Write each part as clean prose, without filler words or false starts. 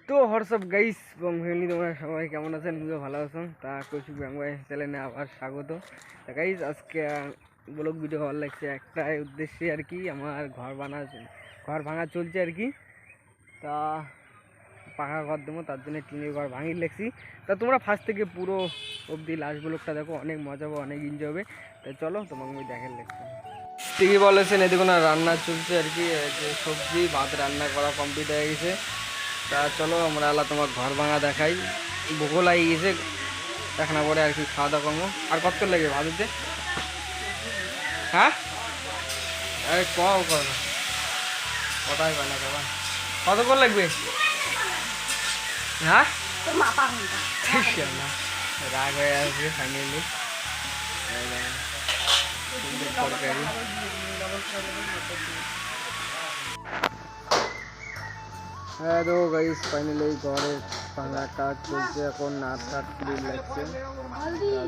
তো WhatsApp guys এবং family, তোমরা সবাই কেমন আছেন? খুবই ভালো আছেন। তা কৌশিক বাংবাই চ্যানেলে আবার স্বাগত। তা গাইস আজকে ব্লগ ভিডিও ভালো লাগছে একটাই উদ্দেশ্যে আর কি, আমার ঘর ভাঙা চলছে আর কি। তা পাকা ঘর দেবো, তার জন্য টিনের ঘর ভাঙিয়ে লেগছি। তা তোমরা ফার্স্ট থেকে পুরো অবধি লাস্ট ব্লগটা দেখো, অনেক মজা হবে, অনেক এনজয় হবে। তা চলো তোমাকে আমি দেখার লেগছি। ঠিকই বলেছেন, এদিকে না রান্না চলছে আর কি, যে সবজি ভাত রান্না করা কমপ্লিট হয়ে গেছে। তা চলো আমরা তোমার ঘর ভাঙা দেখাই। ভোগও লাগিয়ে গেছে, দেখা না পরে আর কি খাওয়া দাওয়া করবো। আর কত লাগে ভাবিতে? হ্যাঁ আরে কম কর, কথাই বানা কবা কতক্ষণ লাগবে? হ্যাঁ রাগ হয়ে আসবে ফাইনালি। তরকারি হ্যাঁ তো গাইস ফাইনালি ঘরের ভাঙা কাজ চলছে, এখন নাট টাট ক্লিন লাগছে।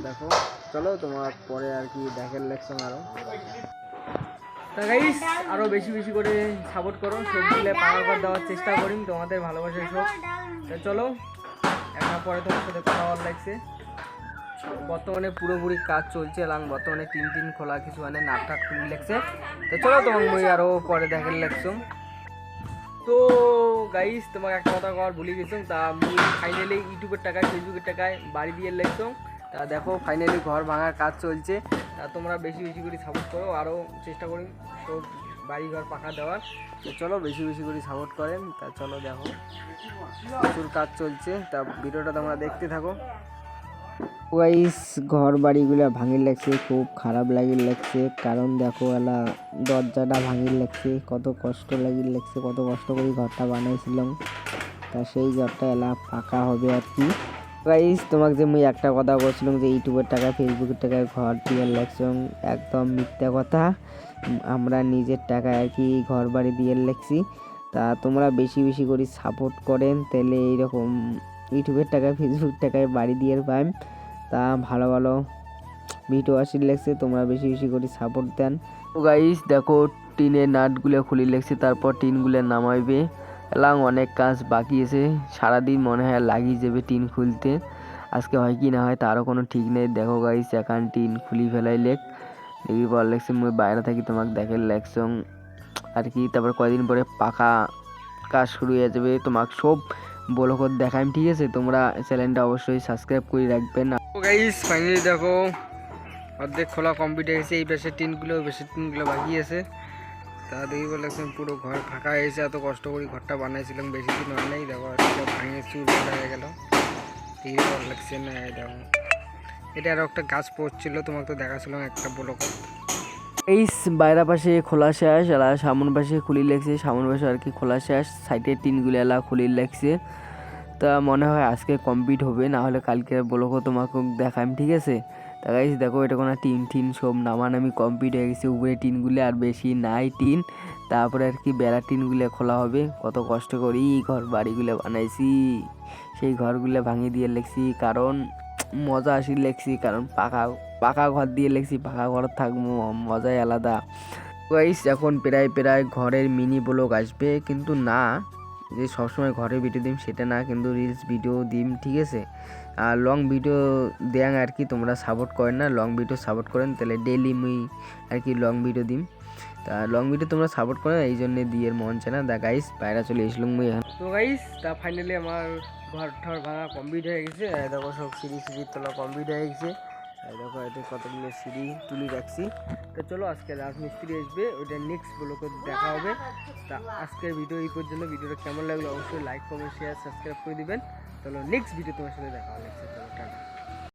দেখো চলো তোমার পরে আর কি দেখার লাগছে আরো। তা গাইস আরো বেশি বেশি করে সাপোর্ট করো, সবগুলো পাকা করে দেওয়ার চেষ্টা করি, তোমাদের ভালোবাসার সব। তা চলো একটা পরে তোমার সাথে কথা বলার লাগছে। বর্তমানে পুরোপুরি কাজ চলছে এবং বর্তমানে টিন খোলা কিছু মানে নাট টাট ক্লিন লাগছে। তো চলো তোমাকে মই আরো পরে দেখার লাগছো। তো গাইস তোমাকে একটা কথা কর ভুলে গেছো, তা আমি ফাইনালি ইউটিউবের টাকায় ফেসবুকের টাকায় বাড়ি দিয়ে লাগছো। তা দেখো ফাইনালি ঘর ভাঙার কাজ চলছে। তা তোমরা বেশি বেশি করে সাপোর্ট করো, আরও চেষ্টা করি সব বাড়ি ঘর পাকা দেওয়ার। তো চলো বেশি বেশি করে সাপোর্ট করেন। তা চলো দেখো প্রচুর কাজ চলছে, তা ভিডিওটা তোমরা দেখতে থাকো। গাইস ঘর বাড়িগুলো ভাঙির লাগছে, খুব খারাপ লাগির লাগছে, কারণ দেখো এলা দরজাটা ভাঙির লাগছে, কত কষ্ট লাগির লাগছে, কত কষ্ট করে ঘরটা বানাইছিলাম। তা সেই ঘরটা এলা ফাঁকা হবে আর কি। গাইস তোমাকে যে মুই একটা কথা বলছিলাম যে ইউটিউবের টাকায় ফেসবুকের টাকায় ঘর দিয়ে লাগছিলাম, একদম মিথ্যা কথা। আমরা নিজের টাকায় আর কি ঘর বাড়ি দিয়ে লাগছি। তা তোমরা বেশি বেশি করে সাপোর্ট করেন, তাহলে এইরকম ইউটিউবের টাকায় ফেসবুক টাকায় বাড়ি দিয়ে পাই। তা ভালো ভালো ভিডিও আসি লাগছে, তোমরা বেশি বেশি করে সাপোর্ট দেন। তো গাইস দেখো টিনের নাটগুলো খুলি লাগছে, তারপর টিনগুলো নামাইবে এবং অনেক কাজ বাকি আছে। সারাদিন মনে হয় লাগিয়ে যাবে টিন খুলতে, আজকে হয় কি না হয় তারও কোনো ঠিক নেই। দেখো গাইস এখন টিন খুলি ফেলাই লেগ দেখি পর লাগছে, মুই বাইরে থাকি তোমাকে দেখে লাগছ আর কি। তারপর কয়দিন পরে পাকা কাজ শুরু হয়ে যাবে, তোমাকে সব বলো করে দেখাইম, ঠিক আছে? তোমরা চ্যানেলটা অবশ্যই সাবস্ক্রাইব করে রাখবেন। গাইস ফাইনালি দেখো অর্ধেক খোলা কমপ্লিট হয়ে গেছে, এই পাশের টিনগুলো ওই পাশের টিনগুলো বাকি আছে। তা দেখি বলেছেন পুরো ঘর ফাঁকা হয়েছে, এত কষ্ট করে ঘরটা বানাইছিলাম, বেশি দিন হয় নাই। দেখো ভাঙে চুর হয়ে গেল, দেখি ভালো লাগছে না। দেখো এটা আরও একটা গাছ পড়ছিল, তোমাকে তো দেখাছিলাম একটা ব্লক। এই বাইরা পাশে খোলা শেষ, এলা সামন পাশে খুলি লাগছে, সামন পাশে আর কি খোলা শেষ, সাইডের টিনগুলো এলা খুলি লাগছে। তা মনে হয় আজকে কমপ্লিট হবে, না হলে কালকে বলবো তোমাকে দেখাম, ঠিক আছে? তা গাইস দেখো এটা কোনো টিন সব নামানামি কমপ্লিট হয়ে গেছে, উপরে টিনগুলো আর বেশি নাই টিন। তারপরে আর কি বেড়া টিনগুলো খোলা হবে, কত কষ্ট করি ঘর বাড়িগুলো বানাইছি, সেই ঘরগুলো ভাঙিয়ে দিয়ে লেগছি, কারণ মজা আসি লেগছি, কারণ পাকা ঘর দিয়ে লেগছি, পাকা ঘর থাকবো মজাই আলাদা। গাইস এখন প্রায় ঘরের মিনি ব্লগ আসবে, কিন্তু না যে সবসময় ঘরে ভিডিও দিম সেটা না, কিন্তু রিলস ভিডিও দিম, ঠিক আছে? আর লং ভিডিও দেন আর কি, তোমরা সাপোর্ট করেন না, লং ভিডিও সাপোর্ট করেন তাহলে ডেইলি মুই আর কি লং ভিডিও দিম। তা লং ভিডিও তোমরা সাপোর্ট করেন, এই জন্যে দিয়ে মন চায় না। দা গাইস বাইরে চলে এসলাম মুই এখন। তো গাইস তা ফাইনালি আমার ঘর ঠর ভাঙা কমপ্লিট হয়ে গেছে। দেখো সব সিঁড়ি তোলা কমপ্লিট হয়ে গেছে। দেখো এতে কতগুলো সিঁড়ি তুলি রাখছি। তো চলো আজকে রাজমিস্ত্রি আসবে, ওইটা নেক্সট ব্লগে দেখা হবে। তা আজকের ভিডিও এই পর্যন্ত। ভিডিওটা কেমন লাগলো অবশ্যই লাইক কমেন্ট শেয়ার সাবস্ক্রাইব করে দিবেন। চলো নেক্সট ভিডিও তোমার সাথে দেখা হবে। চলো টাটা।